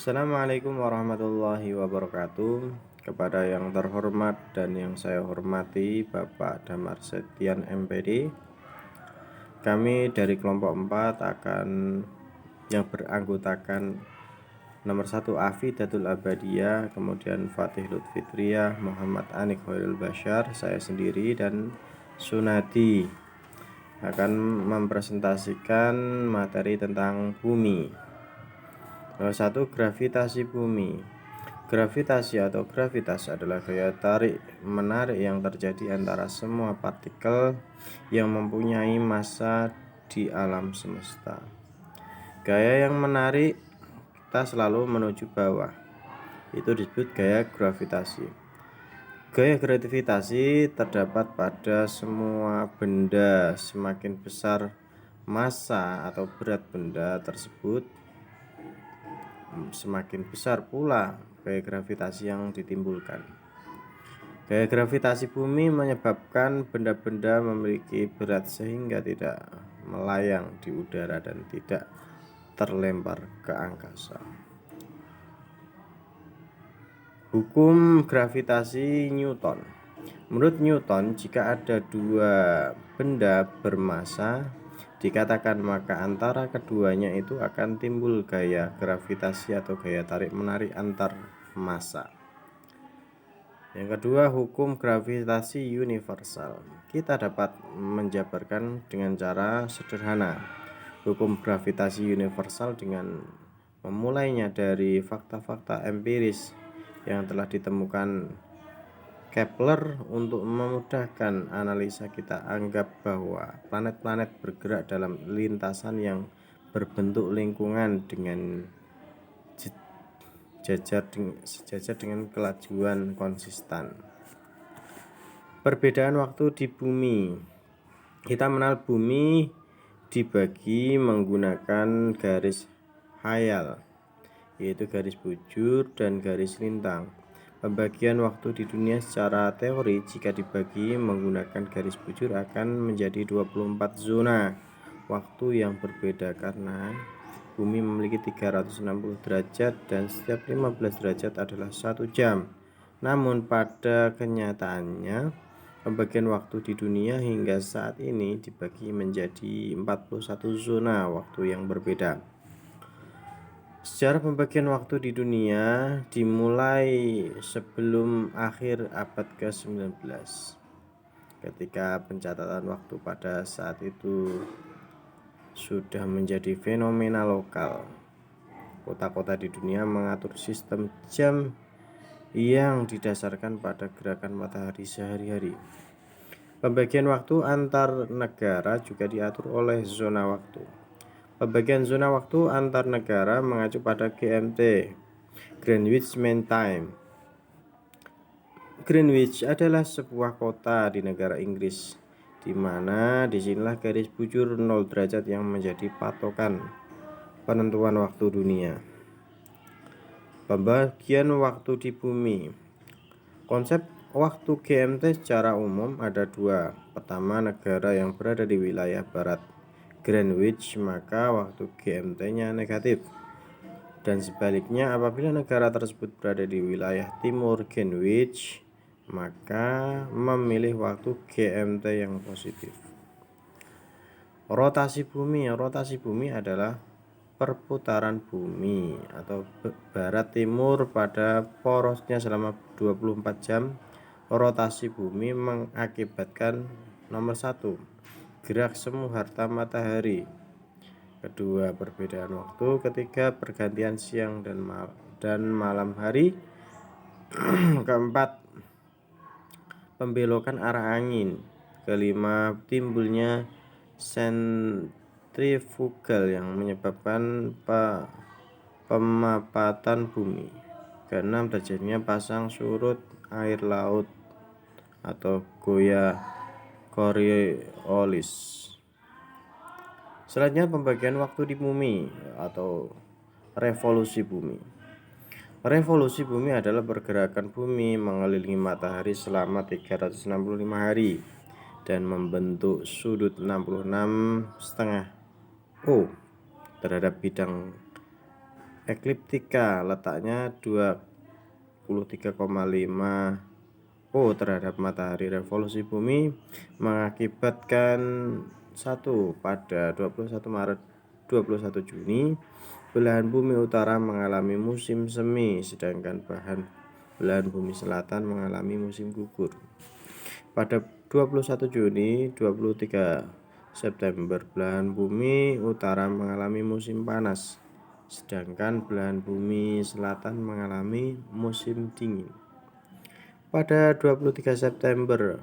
Assalamualaikum warahmatullahi wabarakatuh. Kepada yang terhormat dan yang saya hormati Bapak Damar Setian MPD, kami dari kelompok 4 akan yang beranggotakan nomor 1 Afidatul Abadiyah, kemudian Fatih Lutfitriyah, Muhammad Anik Khairul Bashar, saya sendiri dan Sunadi akan mempresentasikan materi tentang bumi. Nomor 1, gravitasi bumi. Gravitasi atau gravitas adalah gaya tarik menarik yang terjadi antara semua partikel yang mempunyai massa di alam semesta. Gaya yang menarik kita selalu menuju bawah, itu disebut gaya gravitasi. Gaya gravitasi terdapat pada semua benda. Semakin besar massa atau berat benda tersebut, semakin besar pula gaya gravitasi yang ditimbulkan. Gaya gravitasi bumi menyebabkan benda-benda memiliki berat sehingga tidak melayang di udara dan tidak terlempar ke angkasa. Hukum gravitasi Newton. Menurut Newton, jika ada dua benda bermassa dikatakan, maka antara keduanya itu akan timbul gaya gravitasi atau gaya tarik menarik antar massa. Yang kedua, hukum gravitasi universal. Kita dapat menjabarkan dengan cara sederhana hukum gravitasi universal dengan memulainya dari fakta-fakta empiris yang telah ditemukan Kepler. Untuk memudahkan analisa, kita anggap bahwa planet-planet bergerak dalam lintasan yang berbentuk lingkungan dengan sejajar dengan kelajuan konsisten. Perbedaan waktu di bumi. Kita mengenal bumi dibagi menggunakan garis khayal, yaitu garis bujur dan garis lintang. Pembagian waktu di dunia secara teori jika dibagi menggunakan garis bujur akan menjadi 24 zona waktu yang berbeda, karena bumi memiliki 360 derajat dan setiap 15 derajat adalah 1 jam. Namun pada kenyataannya, pembagian waktu di dunia hingga saat ini dibagi menjadi 41 zona waktu yang berbeda. Sejarah pembagian waktu di dunia dimulai sebelum akhir abad ke-19, ketika pencatatan waktu pada saat itu sudah menjadi fenomena lokal. Kota-kota di dunia mengatur sistem jam yang didasarkan pada gerakan matahari sehari-hari. Pembagian waktu antar negara juga diatur oleh zona waktu. Pembagian zona waktu antar negara mengacu pada GMT, Greenwich Mean Time. Greenwich adalah sebuah kota di negara Inggris, di mana disinilah garis bujur 0 derajat yang menjadi patokan penentuan waktu dunia. Pembagian waktu di bumi. Konsep waktu GMT secara umum ada dua. Pertama, negara yang berada di wilayah barat Greenwich, maka waktu GMT-nya negatif. Dan sebaliknya, apabila negara tersebut berada di wilayah timur Greenwich, maka memilih waktu GMT yang positif. Rotasi bumi. Rotasi bumi adalah perputaran bumi atau barat timur pada porosnya selama 24 jam. Rotasi bumi mengakibatkan nomor 1, gerak semu harta matahari. Kedua, perbedaan waktu. Ketiga, pergantian siang dan malam hari. Keempat, pembelokan arah angin. Kelima, timbulnya sentrifugal yang menyebabkan pemapatan bumi. Keenam, terjadinya pasang surut air laut atau Goya Coriolis. Selanjutnya, pembagian waktu di bumi atau revolusi bumi. Revolusi bumi adalah pergerakan bumi mengelilingi matahari selama 365 hari dan membentuk sudut 66,5 O terhadap bidang ekliptika letaknya 23,5 terhadap matahari. Revolusi bumi mengakibatkan pada 21 Maret 21 Juni belahan bumi utara mengalami musim semi, sedangkan belahan bumi selatan mengalami musim gugur. Pada 21 Juni 23 September belahan bumi utara mengalami musim panas, sedangkan belahan bumi selatan mengalami musim dingin. Pada 23 September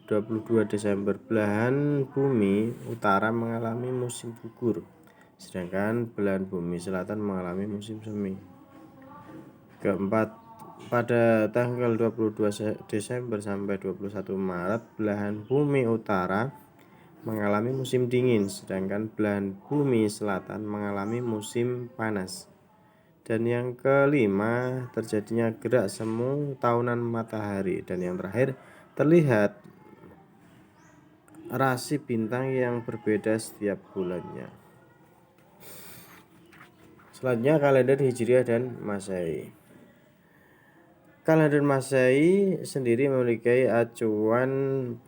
22 Desember belahan bumi utara mengalami musim gugur, sedangkan belahan bumi selatan mengalami musim semi. Keempat, pada tanggal 22 Desember sampai 21 Maret belahan bumi utara mengalami musim dingin, sedangkan belahan bumi selatan mengalami musim panas. Dan yang kelima, terjadinya gerak semu tahunan matahari. Dan yang terakhir, terlihat rasi bintang yang berbeda setiap bulannya. Selanjutnya kalender Hijriah dan Masehi. Kalender Masehi sendiri memiliki acuan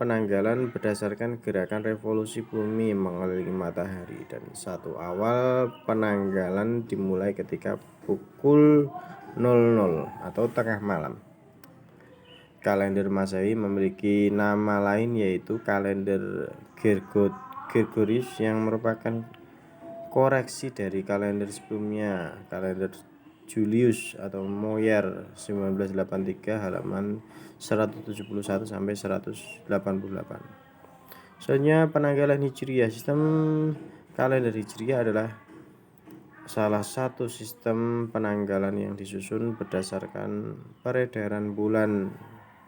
penanggalan berdasarkan gerakan revolusi bumi mengelilingi matahari, dan satu awal penanggalan dimulai ketika pukul 00 atau tengah malam. Kalender Masehi memiliki nama lain yaitu kalender Gregorius yang merupakan koreksi dari kalender sebelumnya, kalender Julius atau Moyer 1983 halaman 171 sampai 188. Selanjutnya penanggalan Hijriah. Sistem kalender Hijriah adalah salah satu sistem penanggalan yang disusun berdasarkan peredaran bulan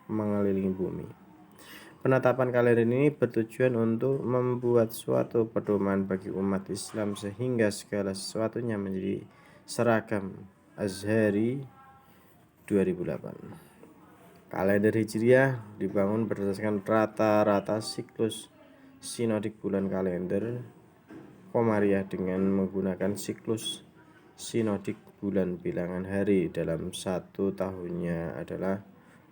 mengelilingi bumi. Penetapan kalender ini bertujuan untuk membuat suatu pedoman bagi umat Islam sehingga segala sesuatunya menjadi seragam. Azhari 2008. Kalender Hijriah dibangun berdasarkan rata-rata siklus sinodik bulan kalender Komariah dengan menggunakan siklus sinodik bulan. Bilangan hari dalam satu tahunnya adalah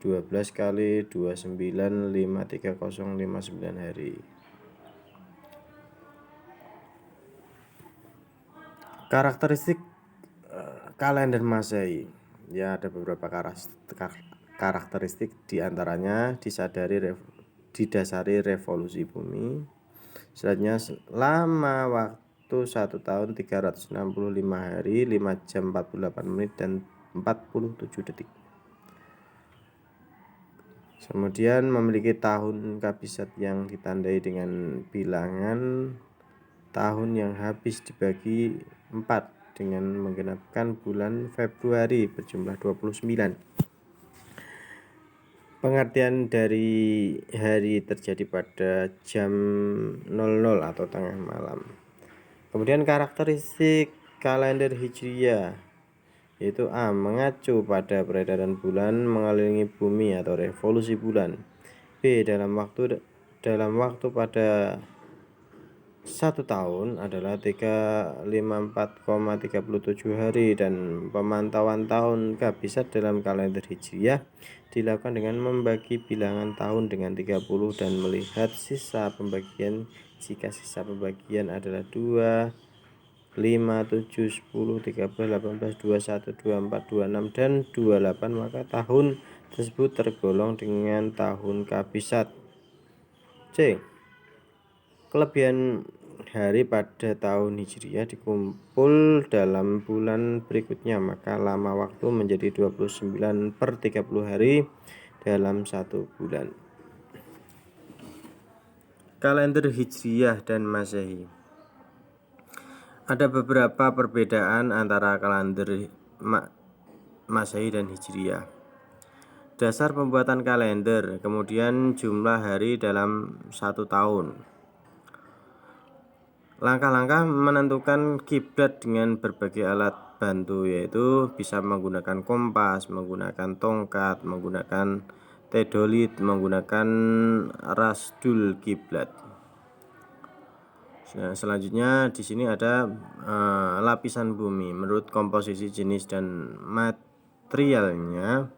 12 kali 29,53059 hari. Karakteristik kalender Masehi. Ya, ada beberapa karakteristik, diantaranya didasari revolusi bumi. Selanjutnya lama waktu 1 tahun 365 hari 5 jam 48 menit dan 47 detik. Kemudian memiliki tahun kabisat yang ditandai dengan bilangan tahun yang habis dibagi 4 dengan menggenapkan bulan Februari berjumlah 29. Pengertian dari hari terjadi pada jam 00 atau tengah malam. Kemudian karakteristik kalender Hijriah yaitu A. Mengacu pada peredaran bulan mengelilingi bumi atau revolusi bulan. B. Dalam waktu pada 1 tahun adalah 354,37 hari, dan pemantauan tahun kabisat dalam kalender Hijriah dilakukan dengan membagi bilangan tahun dengan 30 dan melihat sisa pembagian. Jika sisa pembagian adalah 2, 5, 7, 10, 13, 18, 21, 24, 26, dan 28, maka tahun tersebut tergolong dengan tahun kabisat. C. Kelebihan hari pada tahun Hijriah dikumpul dalam bulan berikutnya, maka lama waktu menjadi 29/30 hari dalam satu bulan. Kalender Hijriah dan Masehi. Ada beberapa perbedaan antara kalender Masehi dan Hijriah. Dasar pembuatan kalender, kemudian jumlah hari dalam 1 tahun. Langkah-langkah menentukan kiblat dengan berbagai alat bantu, yaitu bisa menggunakan kompas, menggunakan tongkat, menggunakan teodolit, menggunakan rasdul kiblat. Nah, selanjutnya di sini ada lapisan bumi. Menurut komposisi jenis dan materialnya,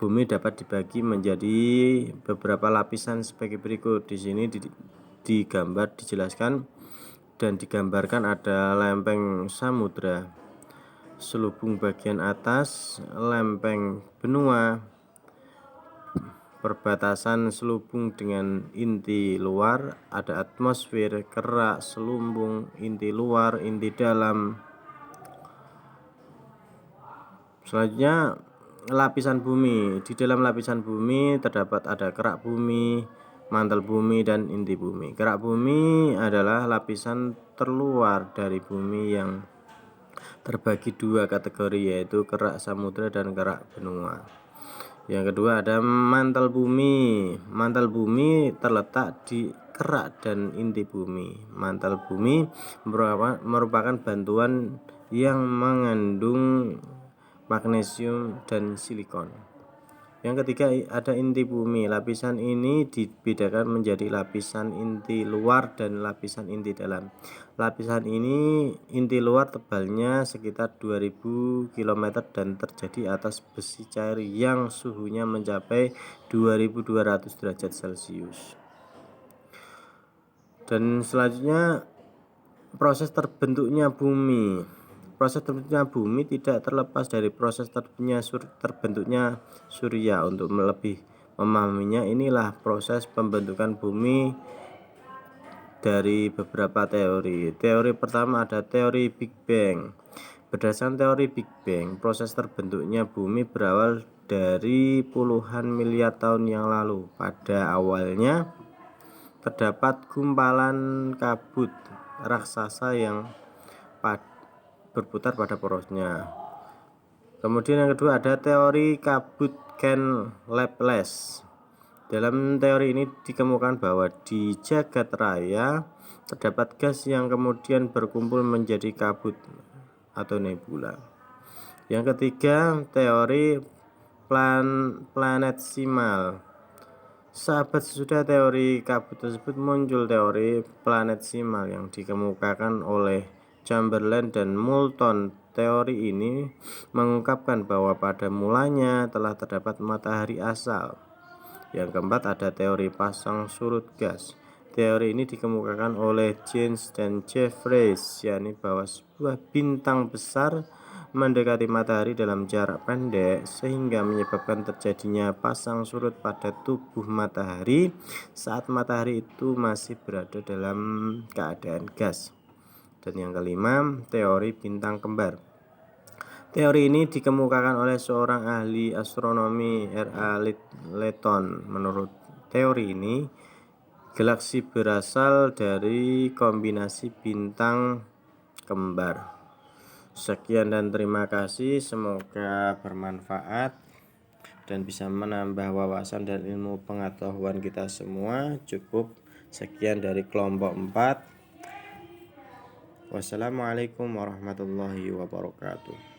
bumi dapat dibagi menjadi beberapa lapisan sebagai berikut. Di sini digambar, dijelaskan dan digambarkan ada lempeng samudra, selubung bagian atas, lempeng benua, perbatasan selubung dengan inti luar, ada atmosfer, kerak, selubung, inti luar, inti dalam. Selanjutnya lapisan bumi. Di dalam lapisan bumi terdapat ada kerak bumi, mantel bumi, dan inti bumi. Kerak bumi adalah lapisan terluar dari bumi yang terbagi dua kategori, yaitu kerak samudra dan kerak benua. Yang kedua ada mantel bumi. Mantel bumi terletak di kerak dan inti bumi. Mantel bumi merupakan bantuan yang mengandung magnesium dan silikon. Yang ketiga ada inti bumi. Lapisan ini dibedakan menjadi lapisan inti luar dan lapisan inti dalam. Lapisan ini inti luar tebalnya sekitar 2000 km dan terjadi atas besi cair yang suhunya mencapai 2200 derajat Celcius. Dan selanjutnya proses terbentuknya bumi. Proses terbentuknya bumi tidak terlepas dari proses terbentuknya surya. Untuk lebih memahaminya, inilah proses pembentukan bumi dari beberapa teori. Teori pertama ada teori Big Bang. Berdasarkan teori Big Bang, proses terbentuknya bumi berawal dari puluhan miliar tahun yang lalu. Pada awalnya terdapat gumpalan kabut raksasa yang berputar pada porosnya. Kemudian yang kedua ada teori kabut Ken Laplace. Dalam teori ini dikemukakan bahwa di jagat raya terdapat gas yang kemudian berkumpul menjadi kabut atau nebula. Yang ketiga teori planetesimal. Sahabat, sesudah teori kabut tersebut muncul teori planetesimal yang dikemukakan oleh Chamberlain dan Moulton. Teori ini mengungkapkan bahwa pada mulanya telah terdapat matahari asal. Yang keempat ada teori pasang surut gas. Teori ini dikemukakan oleh James dan Jeffreys, yakni bahwa sebuah bintang besar mendekati matahari dalam jarak pendek sehingga menyebabkan terjadinya pasang surut pada tubuh matahari saat matahari itu masih berada dalam keadaan gas. Dan yang kelima, teori bintang kembar. Teori ini dikemukakan oleh seorang ahli astronomi R.A. Letton. Menurut teori ini, galaksi berasal dari kombinasi bintang kembar. Sekian dan terima kasih, semoga bermanfaat dan bisa menambah wawasan dan ilmu pengetahuan kita semua. Cukup sekian dari kelompok 4. Wassalamualaikum warahmatullahi wabarakatuh.